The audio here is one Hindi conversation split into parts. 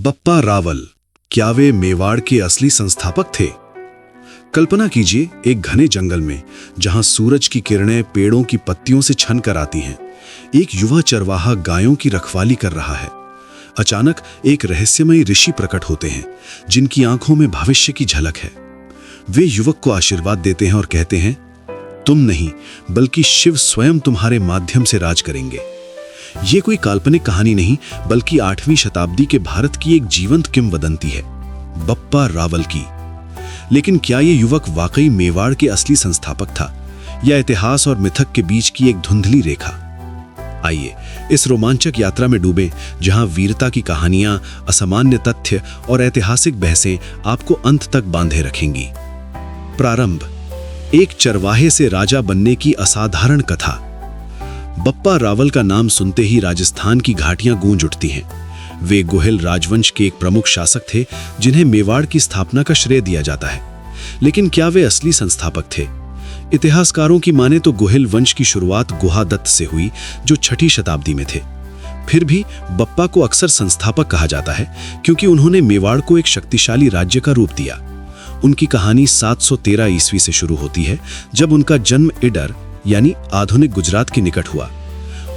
बप्पा रावल, क्या वे मेवाड़ के असली संस्थापक थे? कल्पना कीजिए, एक घने जंगल में जहां सूरज की किरणें पेड़ों की पत्तियों से छन कर आती हैं, एक युवा चरवाहा गायों की रखवाली कर रहा है। अचानक एक रहस्यमयी ऋषि प्रकट होते हैं, जिनकी आंखों में भविष्य की झलक है। वे युवक को आशीर्वाद देते हैं और कहते हैं, तुम नहीं बल्कि शिव स्वयं तुम्हारे माध्यम से राज करेंगे। ये कोई काल्पनिक कहानी नहीं, बल्कि 8वीं शताब्दी के भारत की एक जीवंत किंवदंती है, बप्पा रावल की। लेकिन क्या ये युवक वाकई मेवाड़ के असली संस्थापक था, या इतिहास और मिथक के बीच की एक धुंधली रेखा? आइए इस रोमांचक यात्रा में डूबें, जहां वीरता की कहानियां, असामान्य तथ्य और ऐतिहासिक बहसें आपको अंत तक बांधे रखेंगी। प्रारंभ, एक चरवाहे से राजा बनने की असाधारण कथा। बप्पा रावल का नाम सुनते ही राजस्थान की घाटियां गूंज उठती हैं। वे गोहिल राजवंश के एक प्रमुख शासक थे, जिन्हें मेवाड़ की स्थापना का श्रेय दिया जाता है। लेकिन क्या वे असली संस्थापक थे? इतिहासकारों की माने तो गोहिल वंश की शुरुआत गुहादत्त से हुई, जो 6ठी शताब्दी में थे। फिर भी बप्पा को अक्सर संस्थापक कहा जाता है, क्योंकि उन्होंने मेवाड़ को एक शक्तिशाली राज्य का रूप दिया। उनकी कहानी 713 ईस्वी से शुरू होती है, जब उनका जन्म इडर यानी आधुनिक गुजरात के निकट हुआ।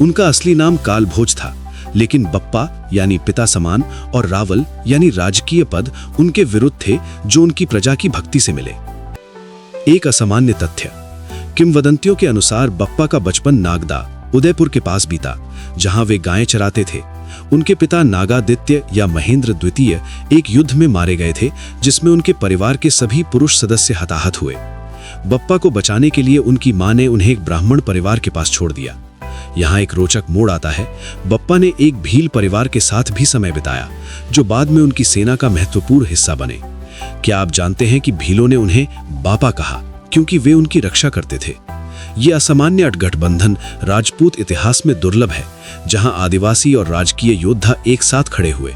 उनका असली नाम कालभोज था, लेकिन बप्पा यानी पिता समान और रावल यानी राजकीय पद उनके विरुद्ध थे, जो उनकी प्रजा की भक्ति से मिले। एक असामान्य तथ्य, किंवदंतियों के अनुसार बप्पा का बचपन नागदा, उदयपुर के पास बीता, जहां वे गायें चराते थे। उनके पिता नागादित्य या महेंद्र द्वितीय एक युद्ध में मारे गए थे, जिसमें उनके परिवार के सभी पुरुष सदस्य हताहत हुए। बप्पा को बचाने के लिए उनकी मां ने उन्हें एक ब्राह्मण परिवार के पास छोड़ दिया। यहाँ एक रोचक मोड़ आता है। बप्पा ने एक भील परिवार के साथ भी समय बिताया, जो बाद में उनकी सेना का महत्वपूर्ण हिस्सा बने। क्या आप जानते हैं कि भीलों ने उन्हें बापा कहा, क्योंकि वे उनकी रक्षा करते थे? ये असामान्य गठबंधन राजपूत इतिहास में दुर्लभ है, जहां आदिवासी और राजकीय योद्धा एक साथ खड़े हुए।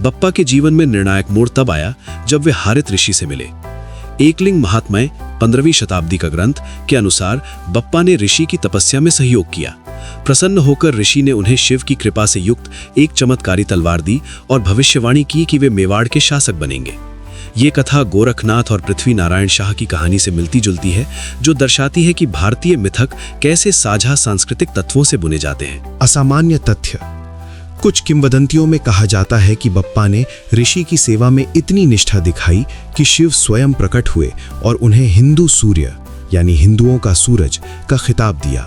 बप्पा के जीवन में निर्णायक मोड़ तब आया जब वे हारित ऋषि से मिले। एकलिंग महात्म्य 15वीं शताब्दी का ग्रंथ के अनुसार बप्पा ने ऋषि की तपस्या में सहयोग किया। प्रसन्न होकर ऋषि ने उन्हें शिव की कृपा से युक्त एक चमत्कारी तलवार दी और भविष्यवाणी की कि वे मेवाड़ के शासक बनेंगे। ये कथा गोरखनाथ और पृथ्वी नारायण शाह की कहानी से मिलती जुलती है, जो दर्शाती है कि भारतीय मिथक कैसे साझा सांस्कृतिक तत्वों से बुने जाते हैं। असामान्य तथ्य, कुछ किंवदंतियों में कहा जाता है कि बप्पा ने ऋषि की सेवा में इतनी निष्ठा दिखाई कि शिव स्वयं प्रकट हुए और उन्हें हिंदू सूर्य यानी हिंदुओं का सूरज का खिताब दिया।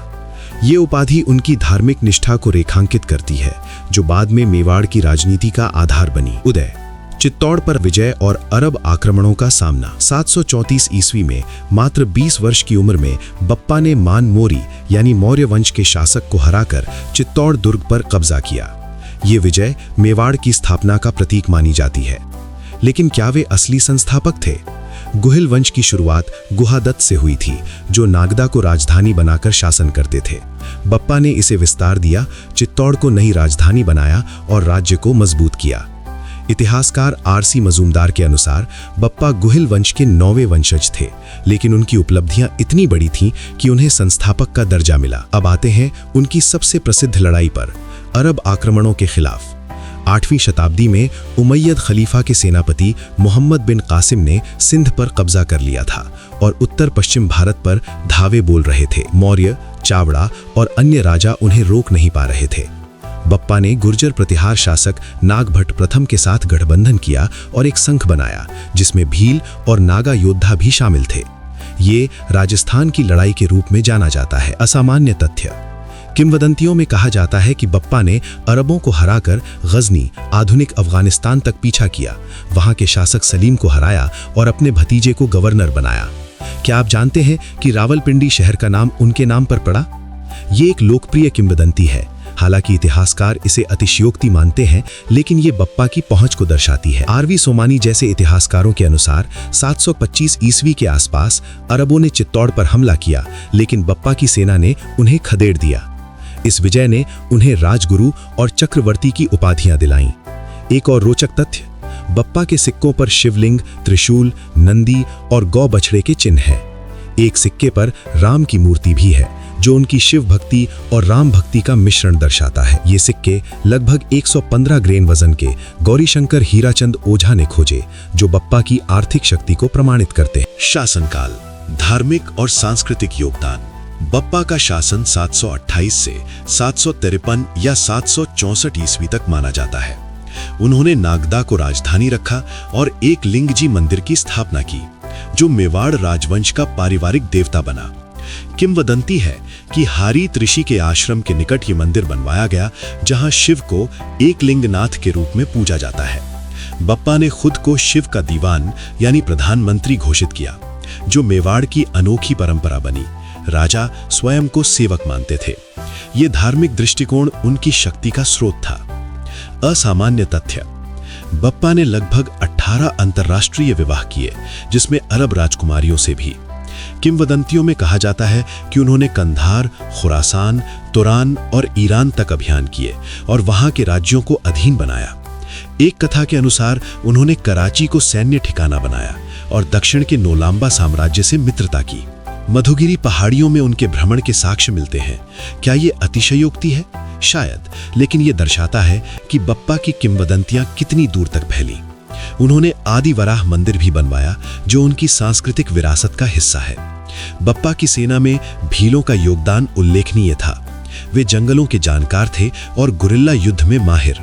ये उपाधि उनकी धार्मिक निष्ठा को रेखांकित करती है, जो बाद में मेवाड़ की राजनीति का आधार बनी। उदय, चित्तौड़ पर विजय और अरब आक्रमणों का सामना। 734 ईस्वी में मात्र 20 वर्ष की उम्र में बप्पा ने मान मोरी यानी मौर्य वंश के शासक को हराकर चित्तौड़ दुर्ग पर कब्जा किया। ये विजय मेवाड़ की स्थापना का प्रतीक मानी जाती है। लेकिन क्या वे असली संस्थापक थे? गुहिल वंश की शुरुआत गुहादत्त से हुई थी, जो नागदा को राजधानी बनाकर शासन करते थे। बप्पा ने इसे विस्तार दिया, चित्तौड़ को नई राजधानी बनाया और राज्य को मजबूत किया। इतिहासकार आरसी मजूमदार के अनुसार बप्पा गुहिल वंश के 9वें वंशज थे, लेकिन उनकी उपलब्धियां इतनी बड़ी थीं कि उन्हें संस्थापक का दर्जा मिला। अब आते हैं उनकी सबसे प्रसिद्ध लड़ाई पर, अरब आक्रमणों के खिलाफ। 8वीं शताब्दी में उमैयद खलीफा के सेनापति मोहम्मद बिन कासिम ने सिंध पर कब्जा कर लिया था और उत्तर पश्चिम भारत पर धावे बोल रहे थे। मौर्य, चावड़ा और अन्य राजा उन्हें रोक नहीं पा रहे थे। बप्पा ने गुर्जर प्रतिहार शासक नागभट्ट प्रथम के साथ गठबंधन किया और एक संघ बनाया, जिसमें भील और नागा योद्धा भी शामिल थे। ये राजस्थान की लड़ाई के रूप में जाना जाता है। असामान्य तथ्य, किंवदंतियों में कहा जाता है कि बप्पा ने अरबों को हराकर गजनी आधुनिक अफगानिस्तान तक पीछा किया, वहां के शासक सलीम को हराया और अपने भतीजे को गवर्नर बनाया। क्या आप जानते हैं कि रावलपिंडी शहर का नाम उनके नाम पर पड़ा? ये एक लोकप्रिय किंवदंती है। हालांकि इतिहासकार इसे अतिशयोक्ति मानते हैं, लेकिन ये बप्पा की पहुंच को दर्शाती है। आरवी सोमानी जैसे इतिहासकारों के अनुसार 725 ईस्वी के आसपास अरबों ने चित्तौड़ पर हमला किया, लेकिन बप्पा की सेना ने उन्हें खदेड़ दिया। इस विजय ने उन्हें राजगुरु और चक्रवर्ती की उपाधियां दिलाईं। एक और रोचक तथ्य, बप्पा के सिक्कों पर शिवलिंग, त्रिशूल, नंदी और गौ बछड़े के चिन्ह हैं। एक सिक्के पर राम की मूर्ति भी है, जो उनकी शिव भक्ति और राम भक्ति का मिश्रण दर्शाता है। ये सिक्के लगभग 115 ग्रेन वजन के गौरीशंकर हीराचंद ओझा ने खोजे, जो बप्पा की आर्थिक शक्ति को प्रमाणित करते हैं। शासनकाल, धार्मिक और सांस्कृतिक योगदान। बप्पा का शासन 728 से 753 या 764 ईस्वी तक माना जाता है। उन्होंने नागदा को राजधानी रखा और एक लिंगजी मंदिर की स्थापना की, जो मेवाड़ राजवंश का पारिवारिक देवता बना। किंवदंती है कि हारीत ऋषि के आश्रम के निकट ये मंदिर बनवाया गया, जहां शिव को एक लिंगनाथ के रूप में पूजा जाता है। बप्पा ने खुद को शिव का दीवान यानी प्रधानमंत्री घोषित किया, जो मेवाड़ की अनोखी परंपरा बनी। राजा स्वयं को सेवक मानते थे। ये धार्मिक दृष्टिकोण उनकी शक्ति का स्रोत था। असामान्य तथ्य, बप्पा ने लगभग 18 अंतर्राष्ट्रीय विवाह किए, जिसमें अरब राजकुमारियों से भी। किंवदंतियों में कहा जाता है कि उन्होंने कंधार, खुरासान, तुरान और ईरान तक अभियान किए और वहां के राज्यों को अधीन बनाया। एक कथा के अनुसार उन्होंने कराची को सैन्य ठिकाना बनाया और दक्षिण के नोलांबा साम्राज्य से मित्रता की। मधुगिरी पहाड़ियों में उनके भ्रमण के साक्ष्य मिलते हैं। क्या ये अतिशयोक्ति है? शायद, लेकिन ये दर्शाता है कि बप्पा की किंवदंतियां कितनी दूर तक फैली। उन्होंने आदि वराह मंदिर भी बनवाया, जो उनकी सांस्कृतिक विरासत का हिस्सा है। बप्पा की सेना में भीलों का योगदान उल्लेखनीय था। वे जंगलों के जानकार थे और गुरिल्ला युद्ध में माहिर।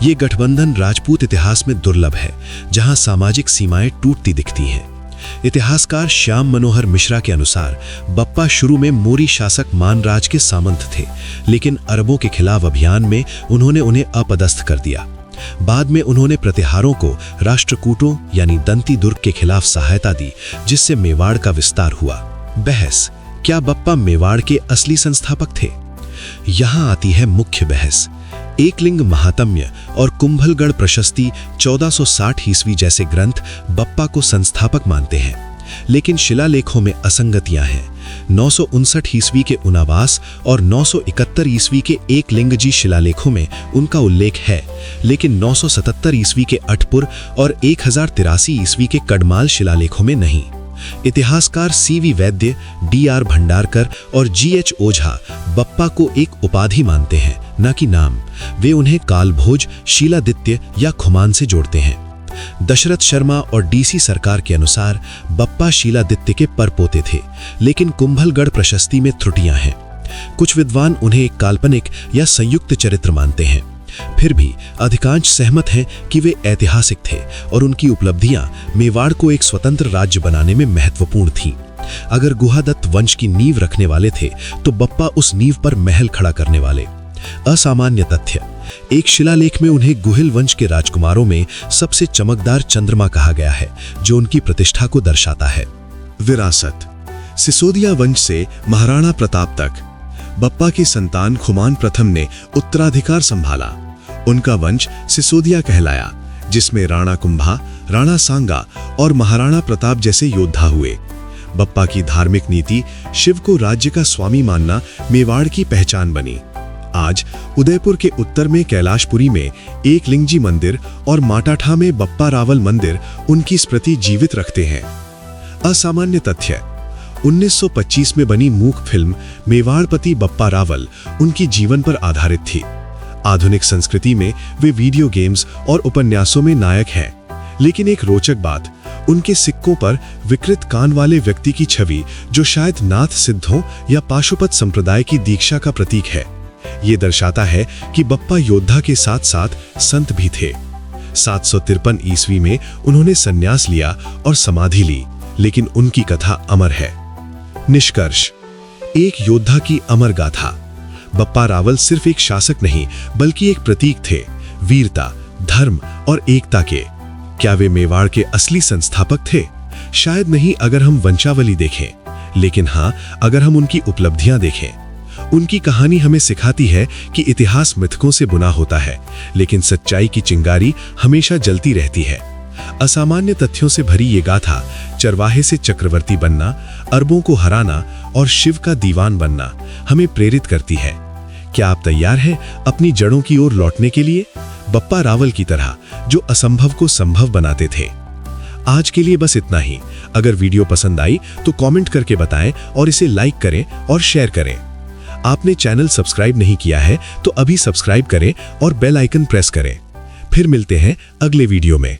ये गठबंधन राजपूत इतिहास में दुर्लभ है, जहां सामाजिक सीमाएं टूटती दिखती हैं। इतिहासकार श्याम मनोहर मिश्रा के अनुसार बप्पा शुरू में मोरी शासक मानराज के सामंत थे, लेकिन अरबों के खिलाफ अभियान में उन्होंने उन्हें अपदस्थ कर दिया। बाद में उन्होंने प्रतिहारों को राष्ट्रकूटों यानी दंती दुर्ग के खिलाफ सहायता दी, जिससे मेवाड़ का विस्तार हुआ। बहस, क्या बप्पा मेवाड़ के असली संस्थापक थे? यहां आती है मुख्य बहस। एकलिंग महात्म्य और कुंभलगढ़ प्रशस्ति 1460 ईस्वी जैसे ग्रंथ बप्पा को संस्थापक मानते हैं, लेकिन शिलालेखों में असंगतियां हैं। 959 ईस्वी के उनावास और 971 ईस्वी के एकलिंगजी शिलालेखों में उनका उल्लेख है, लेकिन 977 ईस्वी के अठपुर और 1083 ईस्वी के कड़माल शिलालेखों में नहीं। इतिहासकार सीवी वैद्य, डीआर भंडारकर और जीएच ओझा बप्पा को एक उपाधि मानते हैं, न कि नाम। वे उन्हें कालभोज, शीलादित्य या खुमान से जोड़ते हैं। दशरथ शर्मा और डीसी सरकार के अनुसार बप्पा शीलादित्य के परपोते थे, लेकिन कुंभलगढ़ प्रशस्ति में त्रुटियां हैं। कुछ विद्वान उन्हें एक काल्पनिक या संयुक्त चरित्र मानते हैं। फिर भी अधिकांश सहमत हैं कि वे ऐतिहासिक थे और उनकी उपलब्धियां मेवाड़ को एक स्वतंत्र राज्य बनाने में महत्वपूर्ण थीं। अगर गुहादत्त वंश की नींव रखने वाले थे, तो बप्पा उस नींव पर महल खड़ा करने वाले। असामान्य तथ्य, एक शिलालेख में उन्हें गुहिल वंश के राजकुमारों में सबसे चमकदार चंद्रमा कहा गया है, जो उनकी प्रतिष्ठा को दर्शाता है। विरासत, सिसोदिया वंश से महाराणा प्रताप तक बप्पा की संतान खुमान प्रथम ने उत्तराधिकार संभाला। उनका वंश सिसोदिया कहलाया, जिसमें राणा कुंभा, राणा सांगा और महाराणा प्रताप जैसे योद्धा हुए। बप्पा की धार्मिक नीति शिव को राज्य का स्वामी मानना मेवाड़ की पहचान बनी। आज उदयपुर के उत्तर में कैलाशपुरी में एक लिंगजी मंदिर और माटाठा में बप्पा रावल मंदिर उनकी स्मृति जीवित रखते हैं। असामान्य तथ्य, 1925 में बनी मूक फिल्म मेवाड़पति बप्पा रावल उनकी जीवन पर आधारित थी। आधुनिक संस्कृति में वे वीडियो गेम्स और उपन्यासों में नायक हैं, लेकिन एक रोचक बात, उनके सिक्कों पर विकृत कान वाले व्यक्ति की छवि, जो शायद नाथ सिद्धों या पाशुपत संप्रदाय की दीक्षा का प्रतीक है। ये दर्शाता है कि बप्पा योद्धा के साथ साथ संत भी थे। 753 ईस्वी में उन्होंने संन्यास लिया और समाधि ली, लेकिन उनकी कथा अमर है। निष्कर्ष, एक योद्धा की अमर गाथा। बप्पा रावल सिर्फ एक शासक नहीं, बल्कि एक प्रतीक थे, वीरता, धर्म और एकता के। क्या वे मेवाड़ के असली संस्थापक थे? शायद नहीं अगर हम वंशावली देखें, लेकिन हाँ, अगर हम उनकी उपलब्धियां देखें। उनकी कहानी हमें सिखाती है कि इतिहास मिथकों से बुना होता है, लेकिन सच्चाई की चिंगारी हमेशा जलती रहती है। असामान्य तथ्यों से भरी ये गाथा चरवाहे से चक्रवर्ती बनना, अरबों को हराना और शिव का दीवान बनना हमें प्रेरित करती है। क्या आप तैयार हैं अपनी जड़ों की ओर लौटने के लिए, बप्पा रावल की तरह, जो असंभव को संभव बनाते थे? आज के लिए बस इतना ही। अगर वीडियो पसंद आई तो कमेंट करके बताएं और इसे लाइक करें और शेयर करें। आपने चैनल सब्सक्राइब नहीं किया है तो अभी सब्सक्राइब करें और बेल आइकन प्रेस करें। फिर मिलते हैं अगले वीडियो में।